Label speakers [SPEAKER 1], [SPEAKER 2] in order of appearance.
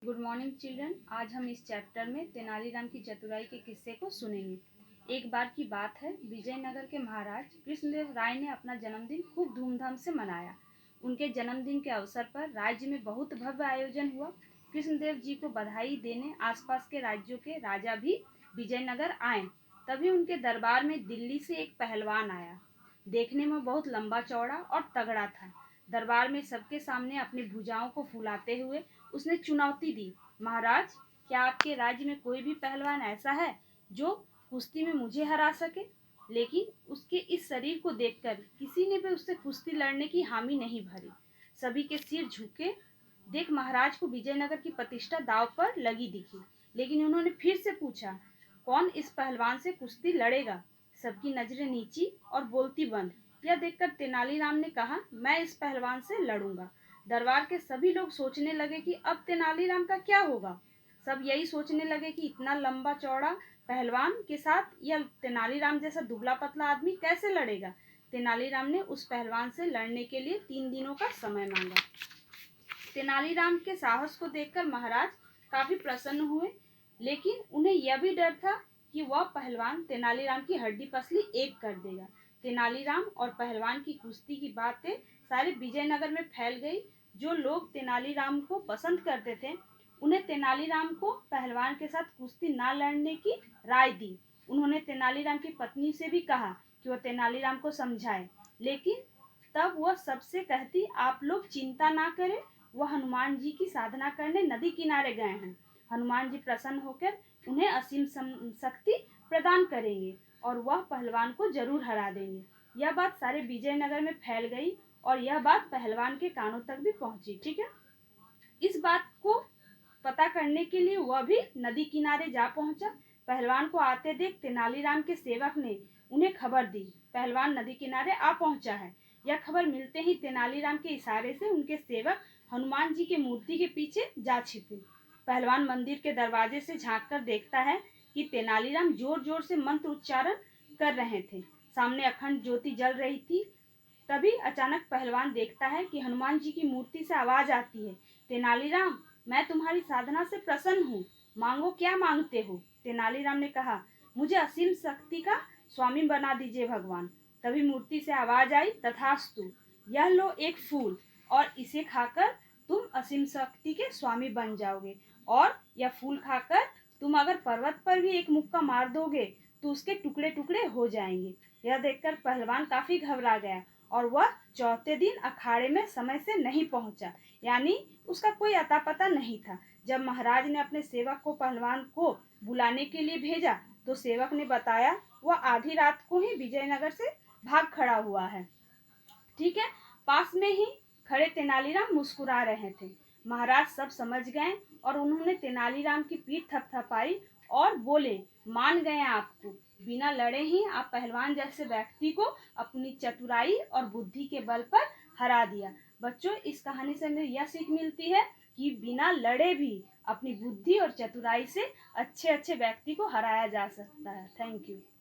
[SPEAKER 1] Good morning children. आज हम इस चैप्टर में तेनालीराम की चतुराई के किस्से को सुनेंगे। एक बार की बात है, विजयनगर के महाराज कृष्णदेव राय ने अपना जन्मदिन खूब धूमधाम से मनाया। उनके जन्मदिन के अवसर पर राज्य में बहुत भव्य आयोजन हुआ। कृष्णदेव जी को बधाई देने आसपास के राज्यों के राजा भी विजयनगर आए। तभी उनके दरबार में दिल्ली से एक पहलवान आया। देखने में बहुत लंबा चौड़ा और तगड़ा था। दरबार में सबके सामने अपनी भुजाओं को फुलाते हुए उसने चुनौती दी, महाराज, क्या आपके राज्य में कोई भी पहलवान ऐसा है जो कुश्ती में मुझे हरा सके? लेकिन उसके इस शरीर को देखकर किसी ने भी उससे कुश्ती लड़ने की हामी नहीं भरी। सभी के सिर झुके। देख महाराज को विजयनगर की प्रतिष्ठा दांव पर लगी दिखी। लेकिन उन्होंने फिर से पूछा, कौन इस पहलवान से कुश्ती लड़ेगा? सबकी नजरें नीची और बोलती बंद। यह देखकर तेनालीराम ने कहा, मैं इस पहलवान से लड़ूंगा। दरबार के सभी लोग सोचने लगे कि अब तेनालीराम का क्या होगा। सब यही सोचने लगे कि इतना लंबा चौड़ा पहलवान के साथ यह तेनालीराम जैसा दुबला पतला आदमी कैसे लड़ेगा। तेनालीराम ने उस पहलवान से लड़ने के लिए 3 दिनों का समय मांगा। तेनालीराम के साहस को देखकर महाराज काफी प्रसन्न हुए, लेकिन उन्हें यह भी डर था कि वह पहलवान तेनालीराम की हड्डी पसली एक कर देगा। तेनालीराम और पहलवान की कुश्ती की बातें सारे विजयनगर में फैल गई। जो लोग तेनालीराम को पसंद करते थे, उन्हें तेनालीराम को पहलवान के साथ कुश्ती ना लड़ने की राय दी। उन्होंने तेनालीराम की पत्नी से भी कहा कि वह तेनालीराम को समझाए, लेकिन तब वह सबसे कहती, आप लोग चिंता ना करें, वह हनुमान जी की साधना करने नदी किनारे गए हैं। हनुमान जी प्रसन्न होकर उन्हें असीम शक्ति प्रदान करेंगे और वह पहलवान को जरूर हरा देंगे। यह बात सारे विजयनगर में फैल गई और यह बात पहलवान के कानों तक भी पहुंची। ठीक है, इस बात को पता करने के लिए वह भी नदी किनारे जा पहुंचा। पहलवान को आते देख तेनालीराम के सेवक ने उन्हें खबर दी, पहलवान नदी किनारे आ पहुंचा है। यह खबर मिलते ही तेनालीराम के इशारे से उनके सेवक हनुमान जी के मूर्ति के पीछे जा छिपे। पहलवान मंदिर के दरवाजे से झांक कर देखता है कि तेनालीराम जोर जोर से मंत्र उच्चारण कर रहे थे। सामने अखंड ज्योति जल रही थी। तभी अचानक पहलवान देखता है कि हनुमान जी की मूर्ति से आवाज आती है, तेनालीराम, मैं तुम्हारी साधना से प्रसन्न हूँ, मांगो, क्या मांगते हो? तेनालीराम ने कहा, मुझे असीम शक्ति का स्वामी बना दीजिए भगवान। तभी मूर्ति से आवाज आई, तथास्तु, यह लो एक फूल और इसे खाकर तुम असीम शक्ति के स्वामी बन जाओगे। और यह फूल खाकर तुम अगर पर्वत पर भी एक मुक्का मार दोगे तो उसके टुकड़े टुकड़े हो जाएंगे। यह देखकर पहलवान काफी घबरा गया और वह चौथे दिन अखाड़े में समय से नहीं पहुंचा, यानी उसका कोई अता पता नहीं था। जब महाराज ने अपने सेवक को पहलवान को बुलाने के लिए भेजा तो सेवक ने बताया वह आधी रात को ही विजयनगर से भाग खड़ा हुआ है। ठीक है, पास में ही खड़े तेनालीराम मुस्कुरा रहे थे। महाराज सब समझ गए और उन्होंने तेनालीराम की पीठ थपथपाई और बोले, मान गए आपको, बिना लड़े ही आप पहलवान जैसे व्यक्ति को अपनी चतुराई और बुद्धि के बल पर हरा दिया। बच्चों, इस कहानी से हमें यह सीख मिलती है कि बिना लड़े भी अपनी बुद्धि और चतुराई से अच्छे अच्छे व्यक्ति को हराया जा सकता है। Thank you.